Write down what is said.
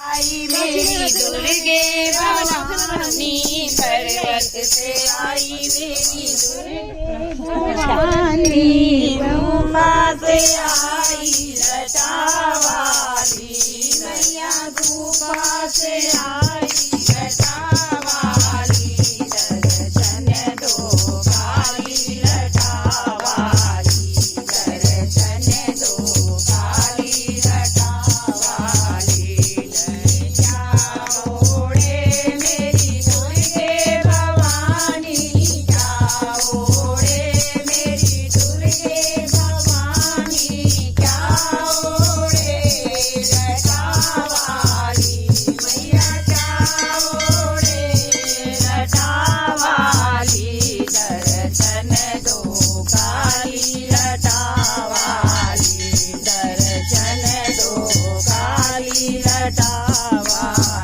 आई मेरी दुर्गे भवानी, पर्वत से आई मेरी दुर्गे भवानी, गुफा से आई लटावाली, मैया गुफा से आई लटावाली, दर्शन दो काली लटावाली, दर्शन दो काली लटावाली। ओढ़े मेरी दुर्गे भवानी, क्या ओढ़े मेरी दुर्गे भवानी, क्या ओढ़े लटावाली, मैया क्या ओढ़े लटावाली, दर्शन दो काली लटावाली, दर्शन दो काली लटावाली।